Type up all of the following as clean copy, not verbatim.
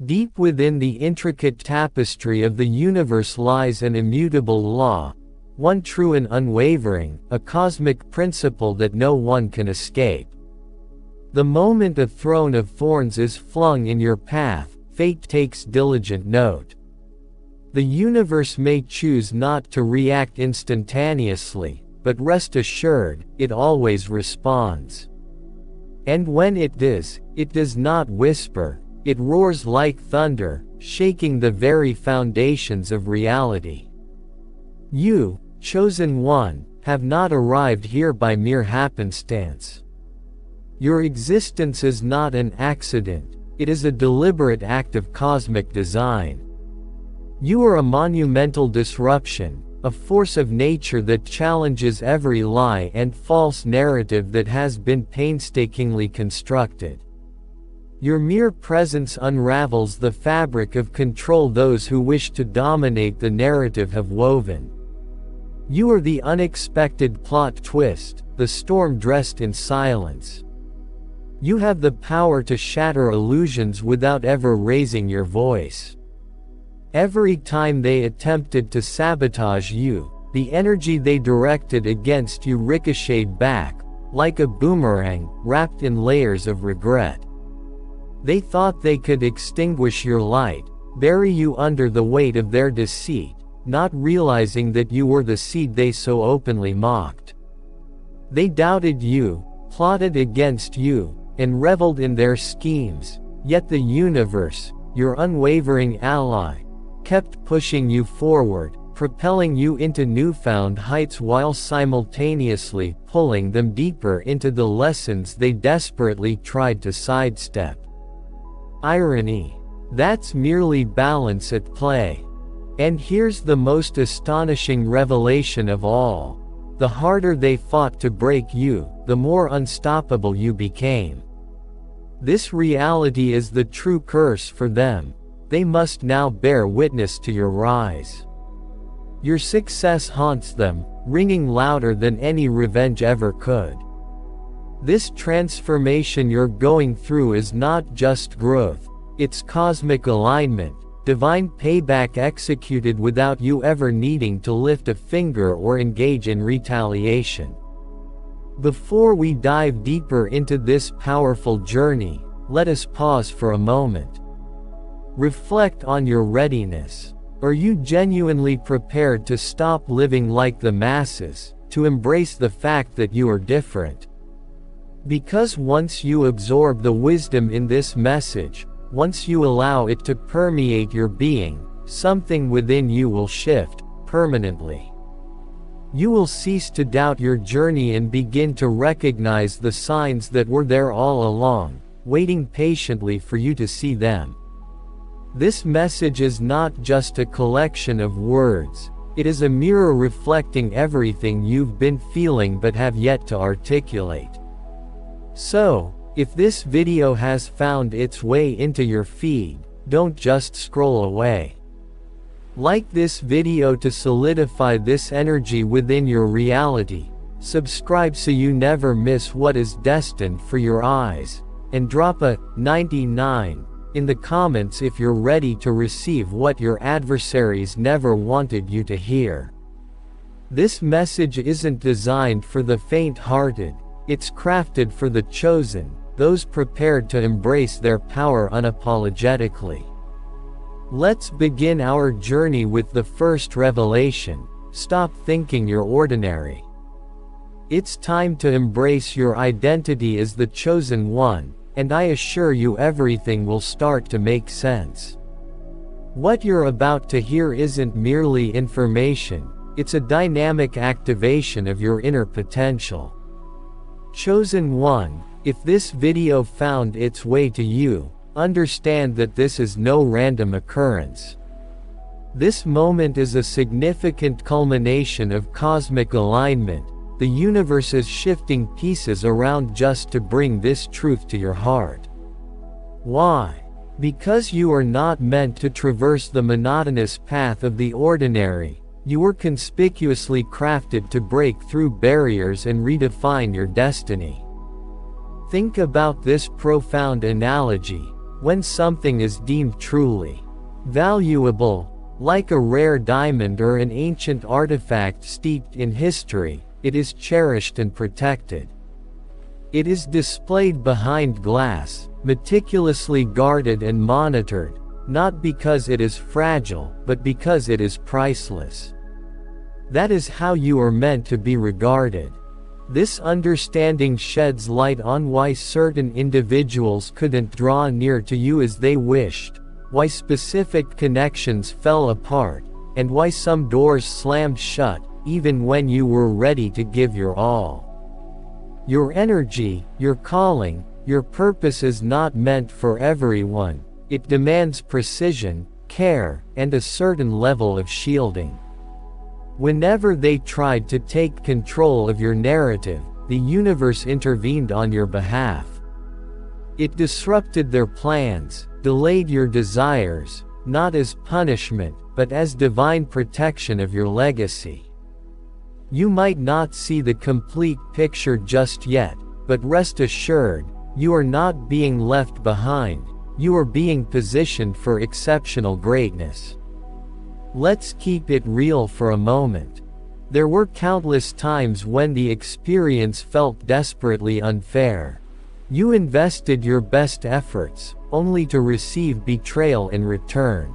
Deep within the intricate tapestry of the universe lies an immutable law, one true and unwavering, a cosmic principle that no one can escape. The moment a throne of thorns is flung in your path, fate takes diligent note. The universe may choose not to react instantaneously, but rest assured, it always responds. And when it does not whisper, it roars like thunder, shaking the very foundations of reality. You, chosen one, have not arrived here by mere happenstance. Your existence is not an accident, it is a deliberate act of cosmic design. You are a monumental disruption, a force of nature that challenges every lie and false narrative that has been painstakingly constructed. Your mere presence unravels the fabric of control those who wish to dominate the narrative have woven. You are the unexpected plot twist, the storm dressed in silence. You have the power to shatter illusions without ever raising your voice. Every time they attempted to sabotage you, the energy they directed against you ricocheted back, like a boomerang, wrapped in layers of regret. They thought they could extinguish your light, bury you under the weight of their deceit, not realizing that you were the seed they so openly mocked. They doubted you, plotted against you, and reveled in their schemes, yet the universe, your unwavering ally, kept pushing you forward, propelling you into newfound heights while simultaneously pulling them deeper into the lessons they desperately tried to sidestep. Irony. That's merely balance at play. And here's the most astonishing revelation of all. The harder they fought to break you, the more unstoppable you became. This reality is the true curse for them. They must now bear witness to your rise. Your success haunts them, ringing louder than any revenge ever could. This transformation you're going through is not just growth, it's cosmic alignment, divine payback executed without you ever needing to lift a finger or engage in retaliation. Before we dive deeper into this powerful journey, let us pause for a moment. Reflect on your readiness. Are you genuinely prepared to stop living like the masses, to embrace the fact that you are different? Because once you absorb the wisdom in this message, once you allow it to permeate your being, something within you will shift, permanently. You will cease to doubt your journey and begin to recognize the signs that were there all along, waiting patiently for you to see them. This message is not just a collection of words, it is a mirror reflecting everything you've been feeling but have yet to articulate. So, if this video has found its way into your feed, don't just scroll away. Like this video to solidify this energy within your reality, subscribe so you never miss what is destined for your eyes, and drop a 99 in the comments if you're ready to receive what your adversaries never wanted you to hear. This message isn't designed for the faint-hearted, it's crafted for the chosen, those prepared to embrace their power unapologetically. Let's begin our journey with the first revelation. Stop thinking you're ordinary. It's time to embrace your identity as the chosen one, and I assure you everything will start to make sense. What you're about to hear isn't merely information, it's a dynamic activation of your inner potential. Chosen one, if this video found its way to you, understand that this is no random occurrence. This moment is a significant culmination of cosmic alignment. The universe is shifting pieces around just to bring this truth to your heart. Why? Because you are not meant to traverse the monotonous path of the ordinary. You were conspicuously crafted to break through barriers and redefine your destiny. Think about this profound analogy. When something is deemed truly valuable, like a rare diamond or an ancient artifact steeped in history, it is cherished and protected. It is displayed behind glass, meticulously guarded and monitored, not because it is fragile, but because it is priceless. That is how you are meant to be regarded. This understanding sheds light on why certain individuals couldn't draw near to you as they wished, why specific connections fell apart, and why some doors slammed shut, even when you were ready to give your all. Your energy, your calling, your purpose is not meant for everyone. It demands precision, care, and a certain level of shielding. Whenever they tried to take control of your narrative, the universe intervened on your behalf. It disrupted their plans, delayed your desires, not as punishment, but as divine protection of your legacy. You might not see the complete picture just yet, but rest assured, you are not being left behind, you are being positioned for exceptional greatness. Let's keep it real for a moment. There were countless times when the experience felt desperately unfair. You invested your best efforts, only to receive betrayal in return.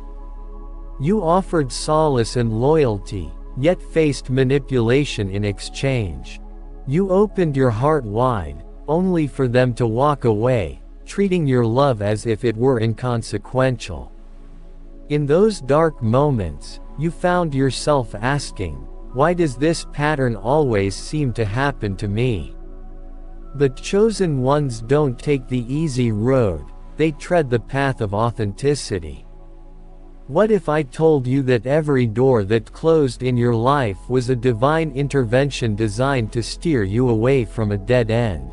You offered solace and loyalty, yet faced manipulation in exchange. You opened your heart wide, only for them to walk away, treating your love as if it were inconsequential. In those dark moments, you found yourself asking, why does this pattern always seem to happen to me? The chosen ones don't take the easy road, they tread the path of authenticity. What if I told you that every door that closed in your life was a divine intervention designed to steer you away from a dead end?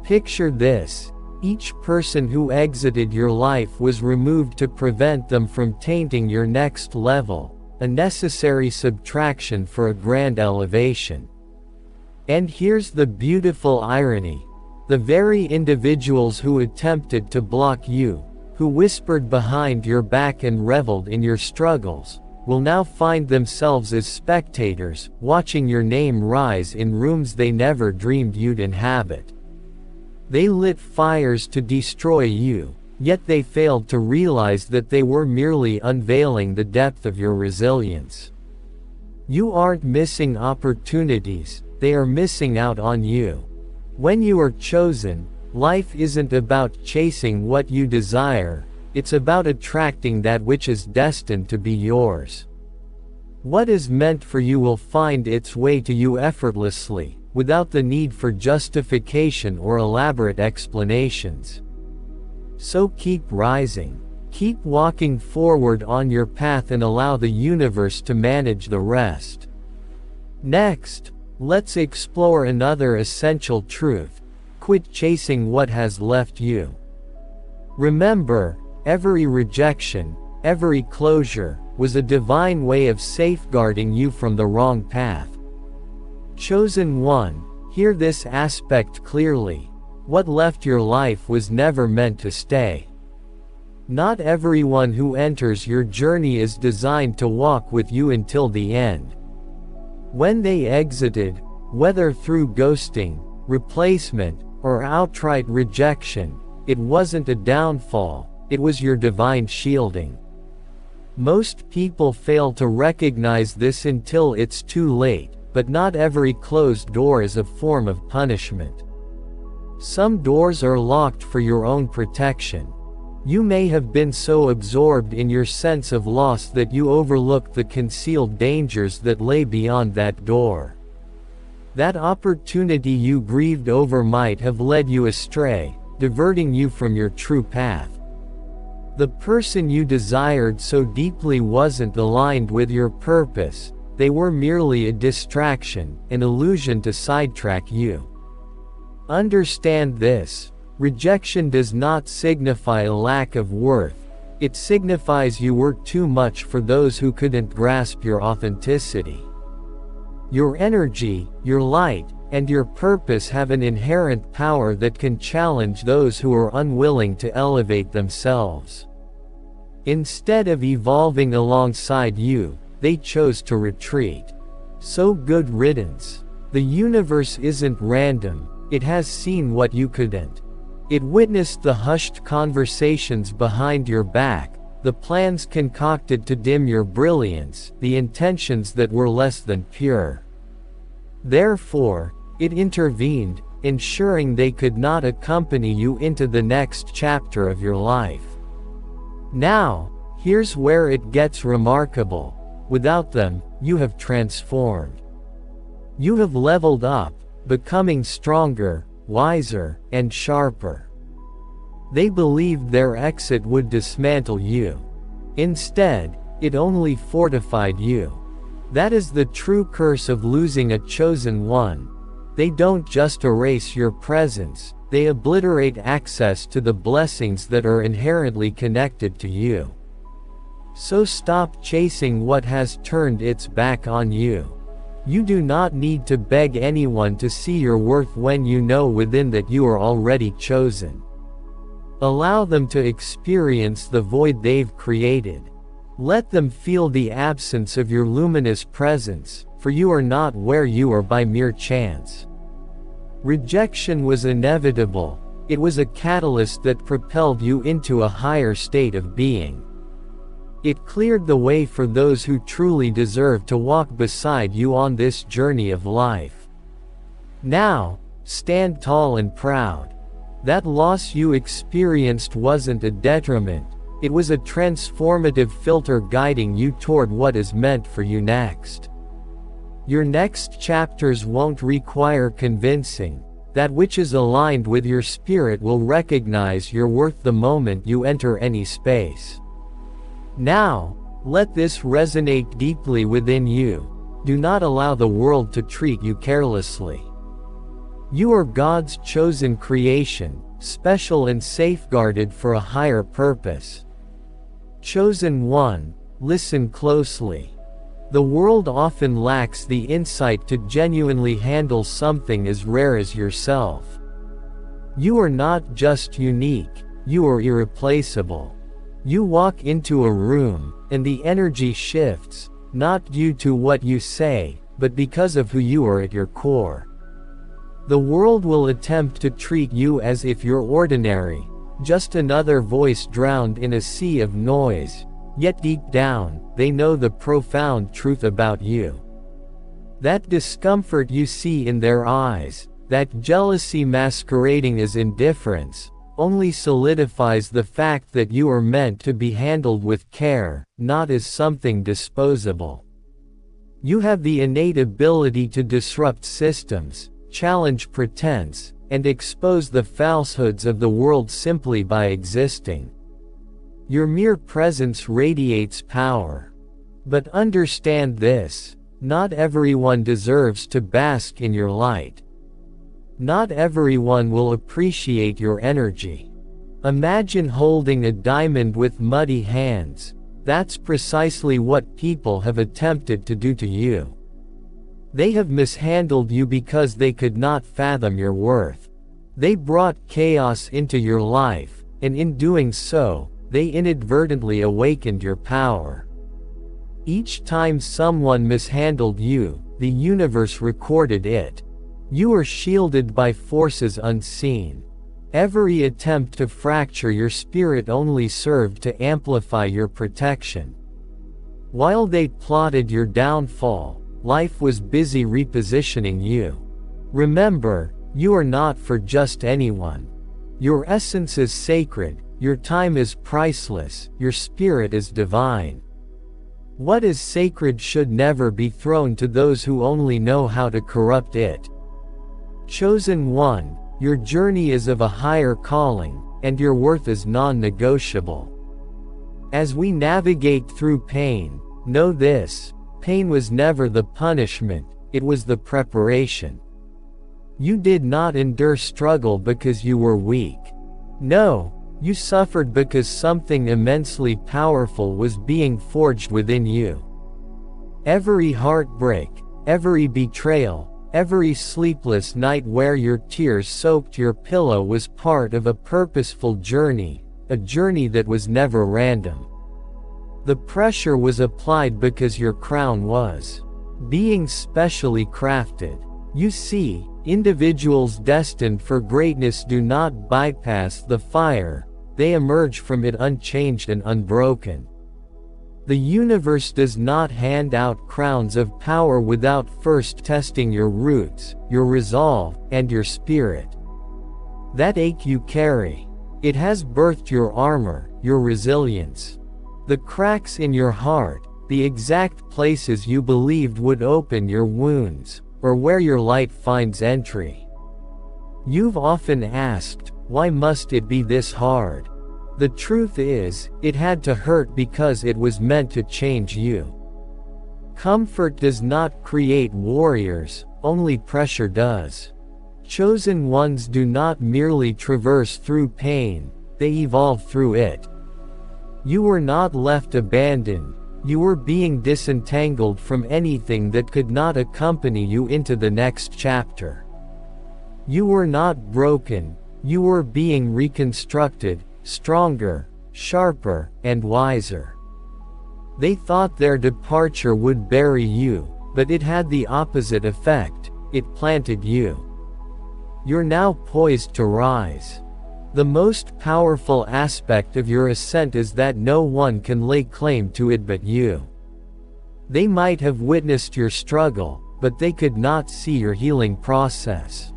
Picture this. Each person who exited your life was removed to prevent them from tainting your next level, a necessary subtraction for a grand elevation. And here's the beautiful irony. The very individuals who attempted to block you, who whispered behind your back and reveled in your struggles, will now find themselves as spectators, watching your name rise in rooms they never dreamed you'd inhabit. They lit fires to destroy you, yet they failed to realize that they were merely unveiling the depth of your resilience. You aren't missing opportunities, they are missing out on you. When you are chosen, life isn't about chasing what you desire, it's about attracting that which is destined to be yours. What is meant for you will find its way to you effortlessly, without the need for justification or elaborate explanations. So keep rising. Keep walking forward on your path and allow the universe to manage the rest. Next, let's explore another essential truth. Quit chasing what has left you. Remember, every rejection, every closure, was a divine way of safeguarding you from the wrong path. Chosen one, hear this aspect clearly. What left your life was never meant to stay. Not everyone who enters your journey is designed to walk with you until the end. When they exited, whether through ghosting, replacement, or outright rejection, it wasn't a downfall, it was your divine shielding. Most people fail to recognize this until it's too late, but not every closed door is a form of punishment. Some doors are locked for your own protection. You may have been so absorbed in your sense of loss that you overlooked the concealed dangers that lay beyond that door. That opportunity you grieved over might have led you astray, diverting you from your true path. The person you desired so deeply wasn't aligned with your purpose, they were merely a distraction, an illusion to sidetrack you. Understand this. Rejection does not signify a lack of worth, it signifies you were too much for those who couldn't grasp your authenticity. Your energy, your light, and your purpose have an inherent power that can challenge those who are unwilling to elevate themselves. Instead of evolving alongside you, they chose to retreat. So good riddance. The universe isn't random, it has seen what you couldn't. It witnessed the hushed conversations behind your back, the plans concocted to dim your brilliance, the intentions that were less than pure. Therefore, it intervened, ensuring they could not accompany you into the next chapter of your life. Now, here's where it gets remarkable. Without them, you have transformed. You have leveled up, becoming stronger, wiser, and sharper. They believed their exit would dismantle you. Instead, it only fortified you. That is the true curse of losing a chosen one. They don't just erase your presence, they obliterate access to the blessings that are inherently connected to you. So stop chasing what has turned its back on you. You do not need to beg anyone to see your worth when you know within that you are already chosen. Allow them to experience the void they've created. Let them feel the absence of your luminous presence, for you are not where you are by mere chance. Rejection was inevitable. It was a catalyst that propelled you into a higher state of being. It cleared the way for those who truly deserve to walk beside you on this journey of life. Now, stand tall and proud. That loss you experienced wasn't a detriment, it was a transformative filter guiding you toward what is meant for you next. Your next chapters won't require convincing. That which is aligned with your spirit will recognize your worth the moment you enter any space. Now, let this resonate deeply within you. Do not allow the world to treat you carelessly. You are God's chosen creation, special and safeguarded for a higher purpose. Chosen one, listen closely. The world often lacks the insight to genuinely handle something as rare as yourself. You are not just unique, you are irreplaceable. You walk into a room, and the energy shifts, not due to what you say, but because of who you are at your core. The world will attempt to treat you as if you're ordinary, just another voice drowned in a sea of noise, yet deep down, they know the profound truth about you. That discomfort you see in their eyes, that jealousy masquerading as indifference, only solidifies the fact that you are meant to be handled with care, not as something disposable. You have the innate ability to disrupt systems, challenge pretense, and expose the falsehoods of the world simply by existing. Your mere presence radiates power. But understand this, not everyone deserves to bask in your light. Not everyone will appreciate your energy. Imagine holding a diamond with muddy hands. That's precisely what people have attempted to do to you. They have mishandled you because they could not fathom your worth. They brought chaos into your life, and in doing so, they inadvertently awakened your power. Each time someone mishandled you, the universe recorded it. You are shielded by forces unseen. Every attempt to fracture your spirit only served to amplify your protection. While they plotted your downfall, life was busy repositioning you. Remember, you are not for just anyone. Your essence is sacred, your time is priceless, your spirit is divine. What is sacred should never be thrown to those who only know how to corrupt it. Chosen one, your journey is of a higher calling, and your worth is non-negotiable. As we navigate through pain, know this: pain was never the punishment, it was the preparation. You did not endure struggle because you were weak. No, you suffered because something immensely powerful was being forged within you. Every heartbreak, every betrayal, Every sleepless night where your tears soaked your pillow was part of a purposeful journey, a journey that was never random. The pressure was applied because your crown was being specially crafted. You see, individuals destined for greatness do not bypass the fire, they emerge from it unchanged and unbroken. The universe does not hand out crowns of power without first testing your roots, your resolve, and your spirit. That ache you carry, it has birthed your armor, your resilience. The cracks in your heart, the exact places you believed would open your wounds, or where your light finds entry. You've often asked, why must it be this hard? The truth is, it had to hurt because it was meant to change you. Comfort does not create warriors, only pressure does. Chosen ones do not merely traverse through pain, they evolve through it. You were not left abandoned, you were being disentangled from anything that could not accompany you into the next chapter. You were not broken, you were being reconstructed, stronger, sharper, and wiser. They thought their departure would bury you, but it had the opposite effect, it planted you. You're now poised to rise. The most powerful aspect of your ascent is that no one can lay claim to it but you. They might have witnessed your struggle, but they could not see your healing process.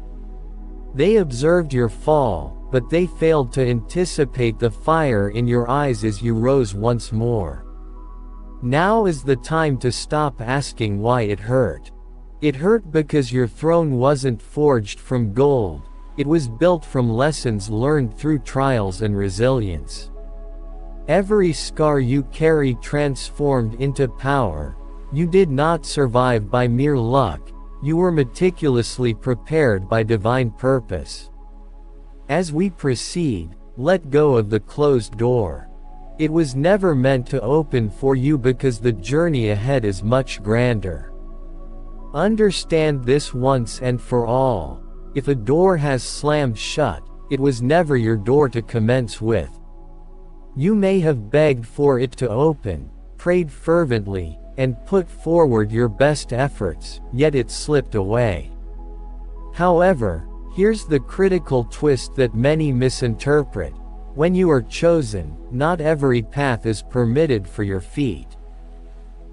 They observed your fall, but they failed to anticipate the fire in your eyes as you rose once more. Now is the time to stop asking why it hurt. It hurt because your throne wasn't forged from gold, it was built from lessons learned through trials and resilience. Every scar you carry transformed into power. You did not survive by mere luck, you were meticulously prepared by divine purpose. As we proceed, let go of the closed door. It was never meant to open for you because the journey ahead is much grander. Understand this once and for all. If a door has slammed shut, it was never your door to commence with. You may have begged for it to open, prayed fervently, and put forward your best efforts, yet it slipped away. However, here's the critical twist that many misinterpret. When you are chosen, not every path is permitted for your feet.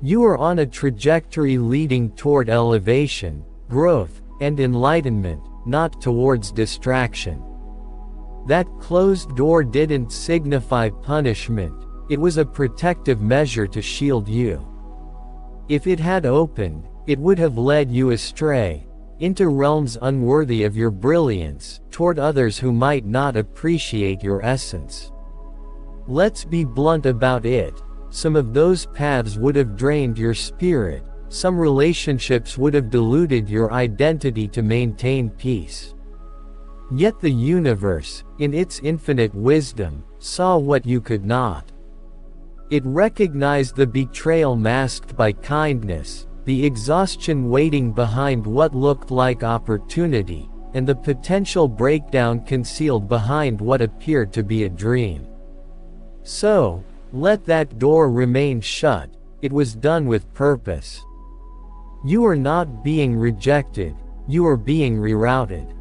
You are on a trajectory leading toward elevation, growth, and enlightenment, not towards distraction. That closed door didn't signify punishment, it was a protective measure to shield you. If it had opened, it would have led you astray, into realms unworthy of your brilliance, toward others who might not appreciate your essence. Let's be blunt about it, some of those paths would have drained your spirit, some relationships would have diluted your identity to maintain peace. Yet the universe, in its infinite wisdom, saw what you could not. It recognized the betrayal masked by kindness, the exhaustion waiting behind what looked like opportunity, and the potential breakdown concealed behind what appeared to be a dream. So, let that door remain shut, it was done with purpose. You are not being rejected, you are being rerouted.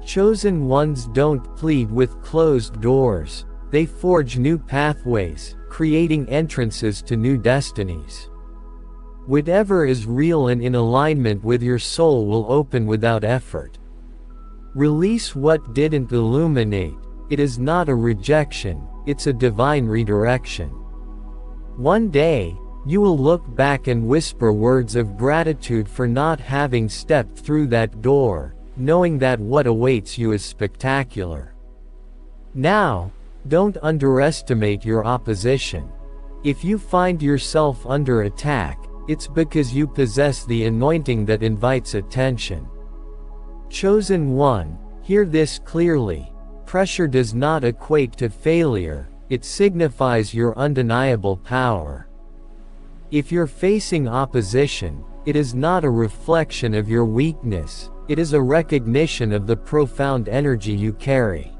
Chosen ones don't plead with closed doors, they forge new pathways, creating entrances to new destinies. Whatever is real and in alignment with your soul will open without effort. Release what didn't illuminate, it is not a rejection, it's a divine redirection. One day, you will look back and whisper words of gratitude for not having stepped through that door, knowing that what awaits you is spectacular. Now, don't underestimate your opposition. If you find yourself under attack, it's because you possess the anointing that invites attention. Chosen one, hear this clearly. Pressure does not equate to failure, it signifies your undeniable power. If you're facing opposition, it is not a reflection of your weakness, it is a recognition of the profound energy you carry.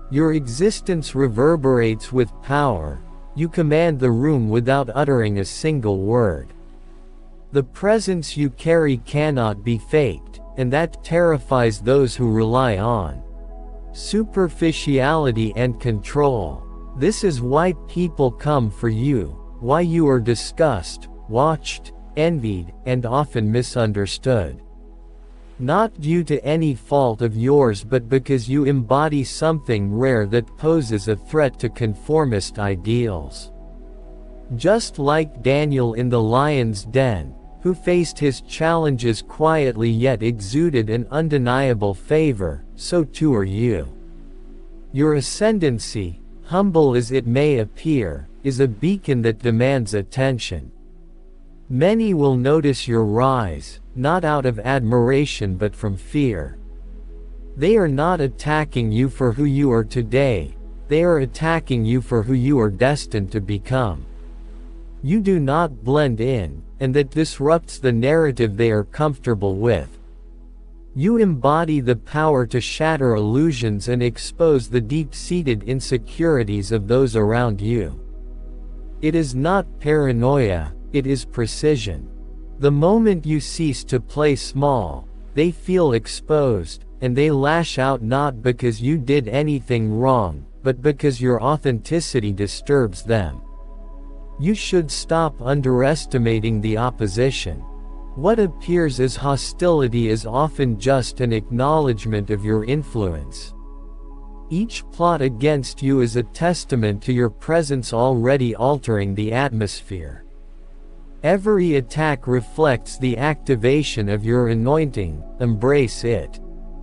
Your existence reverberates with power, you command the room without uttering a single word. The presence you carry cannot be faked, and that terrifies those who rely on superficiality and control. This is why people come for you, why you are discussed, watched, envied, and often misunderstood. Not due to any fault of yours but because you embody something rare that poses a threat to conformist ideals. Just like Daniel in the lion's den, who faced his challenges quietly yet exuded an undeniable favor, so too are you. Your ascendancy, humble as it may appear, is a beacon that demands attention. Many will notice your rise, not out of admiration but from fear. They are not attacking you for who you are today, they are attacking you for who you are destined to become. You do not blend in, and that disrupts the narrative they are comfortable with. You embody the power to shatter illusions and expose the deep-seated insecurities of those around you. It is not paranoia, it is precision. The moment you cease to play small, they feel exposed, and they lash out not because you did anything wrong, but because your authenticity disturbs them. You should stop underestimating the opposition. What appears as hostility is often just an acknowledgement of your influence. Each plot against you is a testament to your presence already altering the atmosphere. Every attack reflects the activation of your anointing, embrace it.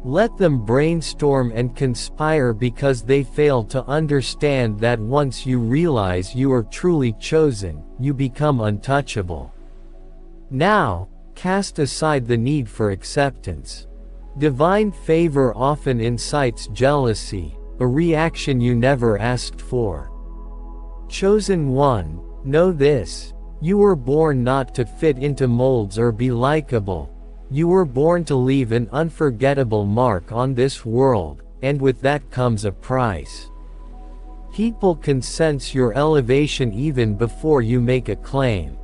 Let them brainstorm and conspire because they fail to understand that once you realize you are truly chosen, you become untouchable. Now, cast aside the need for acceptance. Divine favor often incites jealousy, a reaction you never asked for. Chosen one, know this. You were born not to fit into molds or be likable. You were born to leave an unforgettable mark on this world, and with that comes a price. People can sense your elevation even before you make a claim.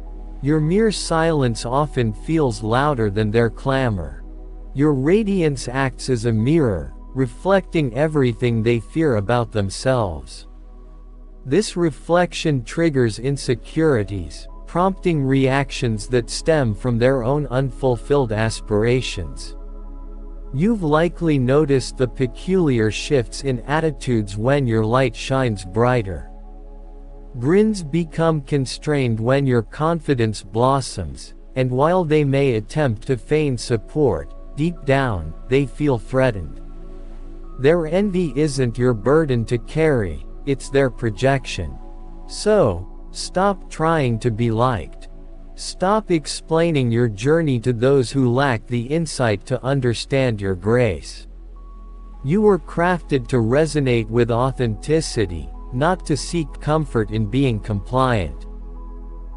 Your mere silence often feels louder than their clamor. Your radiance acts as a mirror, reflecting everything they fear about themselves. This reflection triggers insecurities, prompting reactions that stem from their own unfulfilled aspirations. You've likely noticed the peculiar shifts in attitudes when your light shines brighter. Grins become constrained when your confidence blossoms, and while they may attempt to feign support, deep down, they feel threatened. Their envy isn't your burden to carry, it's their projection. So, stop trying to be liked. Stop explaining your journey to those who lack the insight to understand your grace. You were crafted to resonate with authenticity, not to seek comfort in being compliant.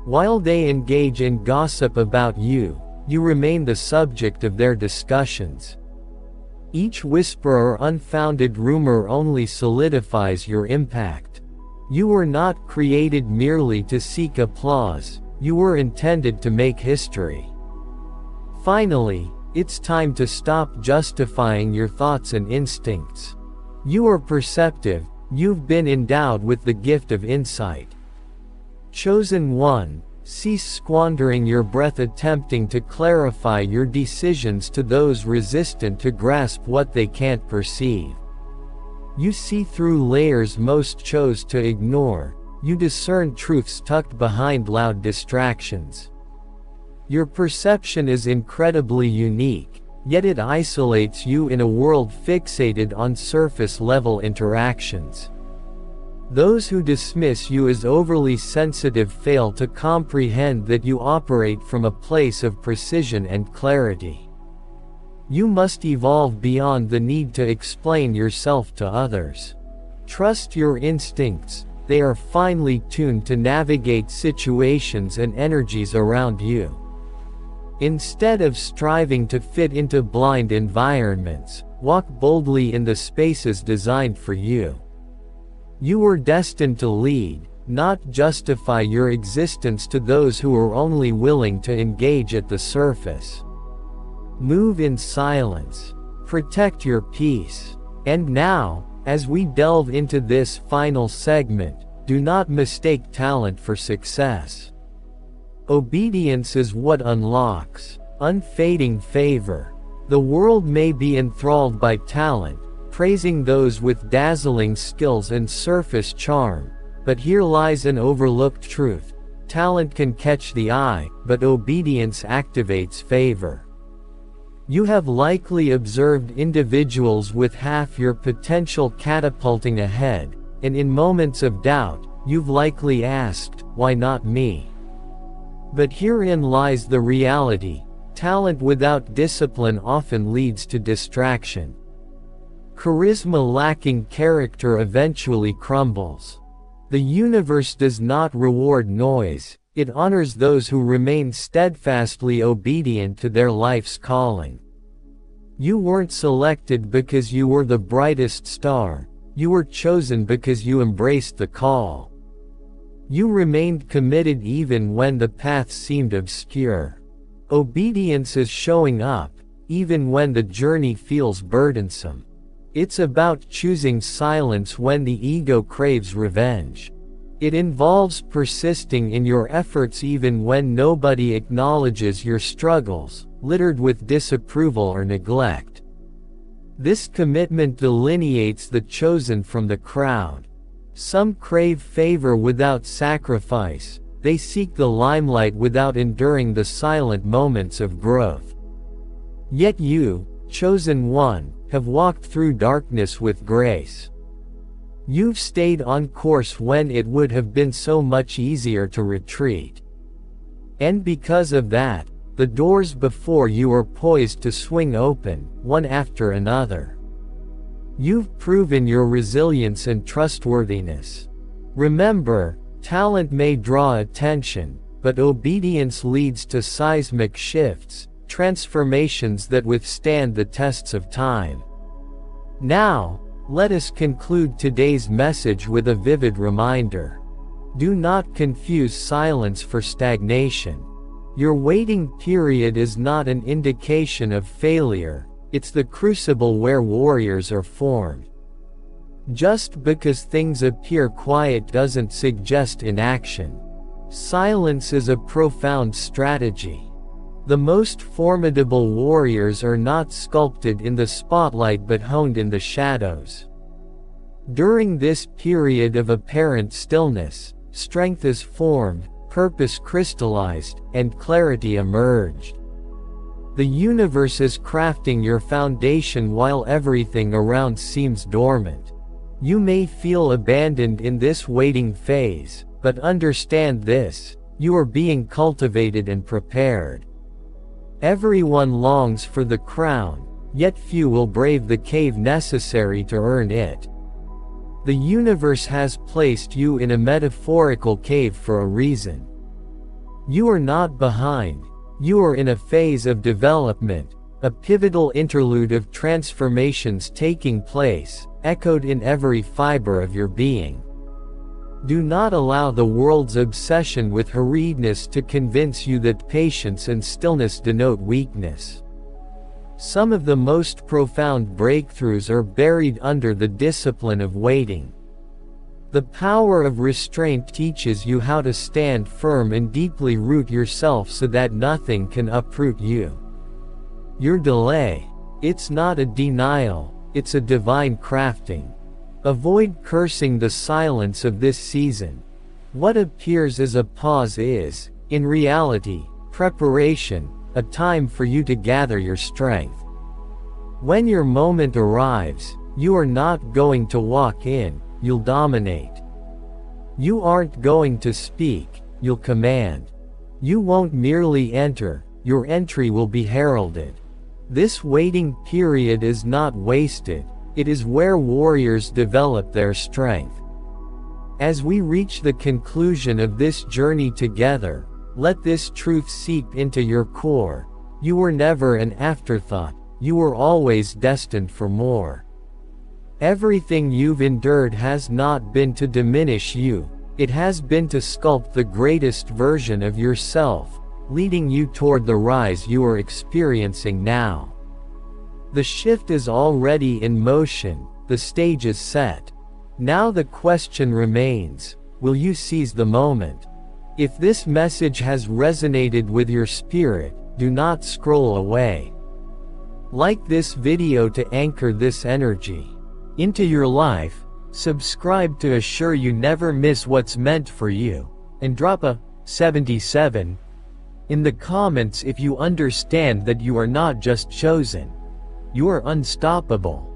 While they engage in gossip about you, you remain the subject of their discussions. Each whisper or unfounded rumor only solidifies your impact. You were not created merely to seek applause, you were intended to make history. Finally, it's time to stop justifying your thoughts and instincts. You are perceptive, you've been endowed with the gift of insight. Chosen one, cease squandering your breath attempting to clarify your decisions to those resistant to grasp what they can't perceive. You see through layers most chose to ignore, you discern truths tucked behind loud distractions. Your perception is incredibly unique, yet it isolates you in a world fixated on surface-level interactions. Those who dismiss you as overly sensitive fail to comprehend that you operate from a place of precision and clarity. You must evolve beyond the need to explain yourself to others. Trust your instincts, they are finely tuned to navigate situations and energies around you. Instead of striving to fit into blind environments, walk boldly in the spaces designed for you. You were destined to lead, not justify your existence to those who are only willing to engage at the surface. Move in silence. Protect your peace. And now, as we delve into this final segment, do not mistake talent for success. Obedience is what unlocks unfading favor. The world may be enthralled by talent, praising those with dazzling skills and surface charm, but here lies an overlooked truth. Talent can catch the eye, but obedience activates favor. You have likely observed individuals with half your potential catapulting ahead, and in moments of doubt, you've likely asked, "Why not me?" But herein lies the reality: talent without discipline often leads to distraction. Charisma lacking character eventually crumbles. The universe does not reward noise, it honors those who remain steadfastly obedient to their life's calling. You weren't selected because you were the brightest star, you were chosen because you embraced the call. You remained committed even when the path seemed obscure. Obedience is showing up, even when the journey feels burdensome. It's about choosing silence when the ego craves revenge. It involves persisting in your efforts even when nobody acknowledges your struggles, littered with disapproval or neglect. This commitment delineates the chosen from the crowd. Some crave favor without sacrifice, they seek the limelight without enduring the silent moments of growth. Yet you, chosen one, have walked through darkness with grace. You've stayed on course when it would have been so much easier to retreat. And because of that, the doors before you are poised to swing open, one after another. You've proven your resilience and trustworthiness. Remember, talent may draw attention, but obedience leads to seismic shifts, transformations that withstand the tests of time. Now, let us conclude today's message with a vivid reminder. Do not confuse silence for stagnation. Your waiting period is not an indication of failure, it's the crucible where warriors are formed. Just because things appear quiet doesn't suggest inaction. Silence is a profound strategy. The most formidable warriors are not sculpted in the spotlight but honed in the shadows. During this period of apparent stillness, strength is formed, purpose crystallized, and clarity emerged. The universe is crafting your foundation while everything around seems dormant. You may feel abandoned in this waiting phase, but understand this: you are being cultivated and prepared. Everyone longs for the crown, yet few will brave the cave necessary to earn it. The universe has placed you in a metaphorical cave for a reason. You are not behind, you are in a phase of development, a pivotal interlude of transformations taking place, echoed in every fiber of your being. Do not allow the world's obsession with hurriedness to convince you that patience and stillness denote weakness. Some of the most profound breakthroughs are buried under the discipline of waiting. The power of restraint teaches you how to stand firm and deeply root yourself so that nothing can uproot you. Your delay, it's not a denial, it's a divine crafting. Avoid cursing the silence of this season. What appears as a pause is, in reality, preparation, a time for you to gather your strength. When your moment arrives, you are not going to walk in, you'll dominate. You aren't going to speak, you'll command. You won't merely enter, your entry will be heralded. This waiting period is not wasted, it is where warriors develop their strength. As we reach the conclusion of this journey together, let this truth seep into your core: You were never an afterthought, you were always destined for more. Everything you've endured has not been to diminish you, it has been to sculpt the greatest version of yourself, leading you toward the rise you are experiencing now. The shift is already in motion, the stage is set. Now the question remains, will you seize the moment? If this message has resonated with your spirit, do not scroll away. Like this video to anchor this energy into your life, subscribe to assure you never miss what's meant for you, and drop a 77 in the comments if you understand that you are not just chosen, you are unstoppable.